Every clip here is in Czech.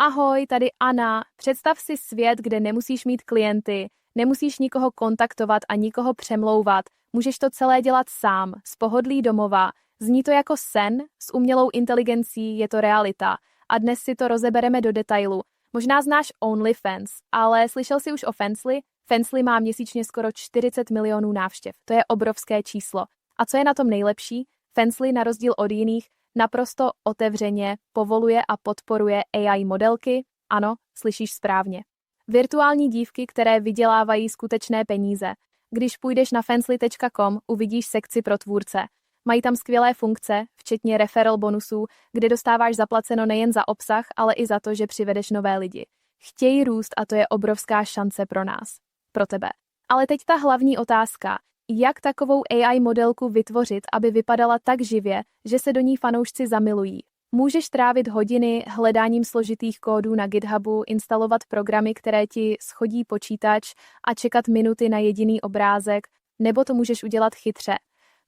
Ahoj, tady Anna. Představ si svět, kde nemusíš mít klienty, nemusíš nikoho kontaktovat a nikoho přemlouvat. Můžeš to celé dělat sám, z pohodlí domova. Zní to jako sen, s umělou inteligencí je to realita. A dnes si to rozebereme do detailu. Možná znáš OnlyFans, ale slyšel jsi už o Fansly? Fansly má měsíčně skoro 40 milionů návštěv. To je obrovské číslo. A co je na tom nejlepší? Fansly na rozdíl od jiných naprosto otevřeně povoluje a podporuje AI modelky. Ano, slyšíš správně. Virtuální dívky, které vydělávají skutečné peníze. Když půjdeš na fansly.com, uvidíš sekci pro tvůrce. Mají tam skvělé funkce, včetně referral bonusů, kde dostáváš zaplaceno nejen za obsah, ale i za to, že přivedeš nové lidi. Chtějí růst a to je obrovská šance pro nás. Pro tebe. Ale teď ta hlavní otázka. Jak takovou AI modelku vytvořit, aby vypadala tak živě, že se do ní fanoušci zamilují? Můžeš trávit hodiny hledáním složitých kódů na GitHubu, instalovat programy, které ti schodí počítač a čekat minuty na jediný obrázek, nebo to můžeš udělat chytře.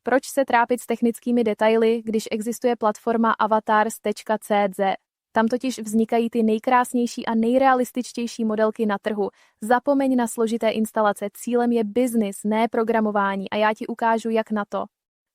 Proč se trápit s technickými detaily, když existuje platforma avatars.cz? Tam totiž vznikají ty nejkrásnější a nejrealističtější modelky na trhu. Zapomeň na složité instalace, cílem je biznis, ne programování a já ti ukážu, jak na to.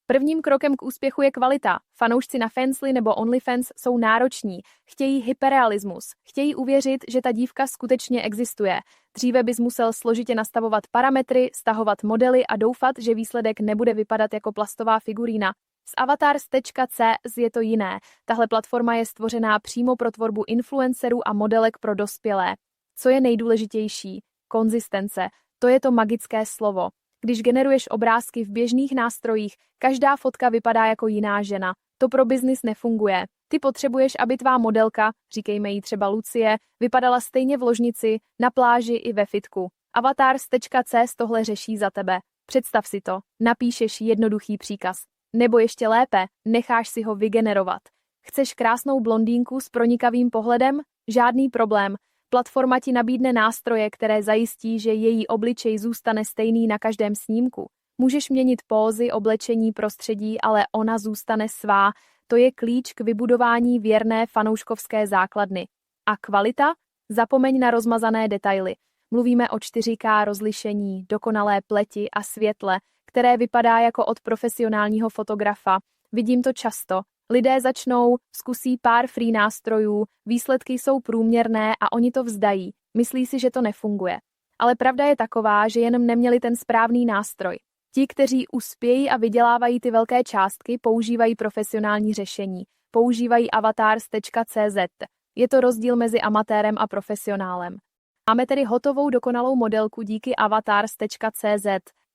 Prvním krokem k úspěchu je kvalita. Fanoušci na Fansly nebo OnlyFans jsou nároční, chtějí hyperrealismus, chtějí uvěřit, že ta dívka skutečně existuje. Dříve bys musel složitě nastavovat parametry, stahovat modely a doufat, že výsledek nebude vypadat jako plastová figurína. S avatars.cz je to jiné. Tahle platforma je stvořená přímo pro tvorbu influencerů a modelek pro dospělé. Co je nejdůležitější? Konzistence. To je to magické slovo. Když generuješ obrázky v běžných nástrojích, každá fotka vypadá jako jiná žena. To pro biznis nefunguje. Ty potřebuješ, aby tvá modelka, říkejme jí třeba Lucie, vypadala stejně v ložnici, na pláži i ve fitku. Avatars.cz tohle řeší za tebe. Představ si to. Napíšeš jednoduchý příkaz. Nebo ještě lépe, necháš si ho vygenerovat. Chceš krásnou blondýnku s pronikavým pohledem? Žádný problém. Platforma ti nabídne nástroje, které zajistí, že její obličej zůstane stejný na každém snímku. Můžeš měnit pózy, oblečení, prostředí, ale ona zůstane svá. To je klíč k vybudování věrné fanouškovské základny. A kvalita? Zapomeň na rozmazané detaily. Mluvíme o 4K rozlišení, dokonalé pleti a světle, které vypadá jako od profesionálního fotografa. Vidím to často. Lidé začnou, zkusí pár free nástrojů, výsledky jsou průměrné a oni to vzdají. Myslí si, že to nefunguje. Ale pravda je taková, že jenom neměli ten správný nástroj. Ti, kteří uspějí a vydělávají ty velké částky, používají profesionální řešení. Používají avatars.cz. Je to rozdíl mezi amatérem a profesionálem. Máme tedy hotovou dokonalou modelku díky avatars.cz.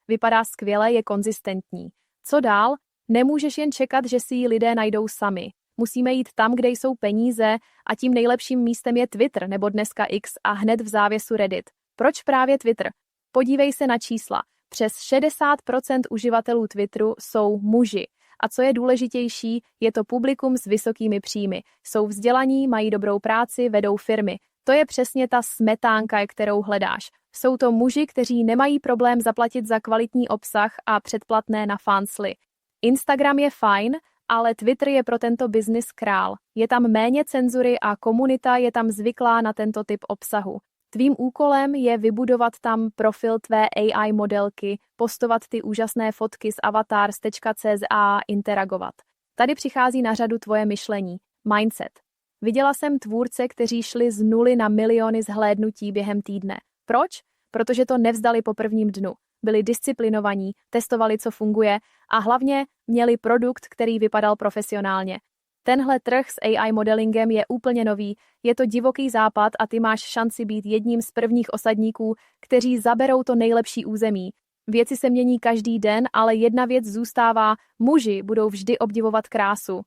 Vypadá skvěle, je konzistentní. Co dál? Nemůžeš jen čekat, že si ji lidé najdou sami. Musíme jít tam, kde jsou peníze a tím nejlepším místem je Twitter nebo dneska X a hned v závěsu Reddit. Proč právě Twitter? Podívej se na čísla. Přes 60% uživatelů Twitteru jsou muži. A co je důležitější, je to publikum s vysokými příjmy. Jsou vzdělaní, mají dobrou práci, vedou firmy. To je přesně ta smetánka, kterou hledáš. Jsou to muži, kteří nemají problém zaplatit za kvalitní obsah a předplatné na Fansly. Instagram je fajn, ale Twitter je pro tento biznis král. Je tam méně cenzury a komunita je tam zvyklá na tento typ obsahu. Tvým úkolem je vybudovat tam profil tvé AI modelky, postovat ty úžasné fotky z avatars.cz a interagovat. Tady přichází na řadu tvoje myšlení, mindset. Viděla jsem tvůrce, kteří šli z 0 na miliony zhlédnutí během týdne. Proč? Protože to nevzdali po prvním dnu. Byli disciplinovaní, testovali, co funguje a hlavně měli produkt, který vypadal profesionálně. Tenhle trh s AI modelingem je úplně nový, je to divoký západ a ty máš šanci být jedním z prvních osadníků, kteří zaberou to nejlepší území. Věci se mění každý den, ale jedna věc zůstává, muži budou vždy obdivovat krásu.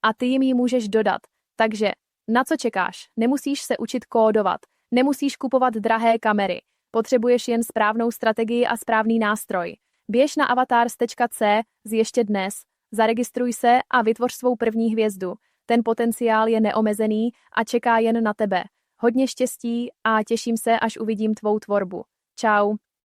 A ty jim ji můžeš dodat. Takže, na co čekáš? Nemusíš se učit kódovat, nemusíš kupovat drahé kamery. Potřebuješ jen správnou strategii a správný nástroj. Běž na avatars.cz ještě dnes, zaregistruj se a vytvoř svou první hvězdu. Ten potenciál je neomezený a čeká jen na tebe. Hodně štěstí a těším se, až uvidím tvou tvorbu. Čau.